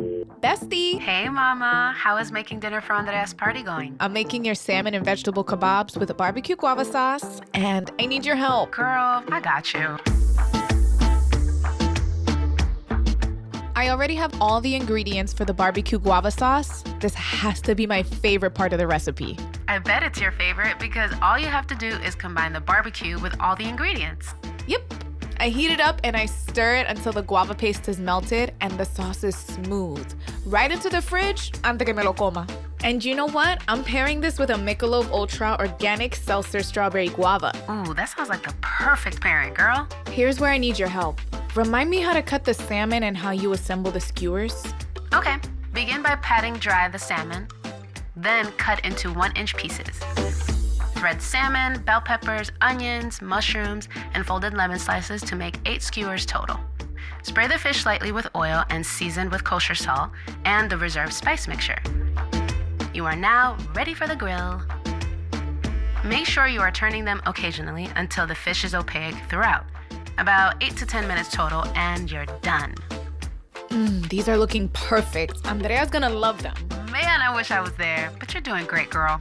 Bestie, Hey, Mama. How is making dinner for Andrea's party going? I'm making your salmon and vegetable kebabs with a barbecue guava sauce, and I need your help. Girl, I got you. I already have all the ingredients for the barbecue guava sauce. This has to be my favorite part of the recipe. I bet it's your favorite because all you have to do is combine the barbecue with all the ingredients. Yep. I heat it up and I stir it until the guava paste is melted and the sauce is smooth. Right into the fridge, ante que me lo coma. And you know what? I'm pairing this with a Michelob Ultra Organic Seltzer Strawberry Guava. Ooh, that sounds like the perfect pairing, girl. Here's where I need your help. Remind me how to cut the salmon and how you assemble the skewers. Okay, begin by patting dry the salmon, then cut into 1-inch pieces. Thread salmon, bell peppers, onions, mushrooms, and folded lemon slices to make 8 skewers total. Spray the fish lightly with oil and season with kosher salt and the reserved spice mixture. You are now ready for the grill. Make sure you are turning them occasionally until the fish is opaque throughout. About 8 to 10 minutes total, and you're done. These are looking perfect. Andrea's gonna love them. Man, I wish I was there, but you're doing great, girl.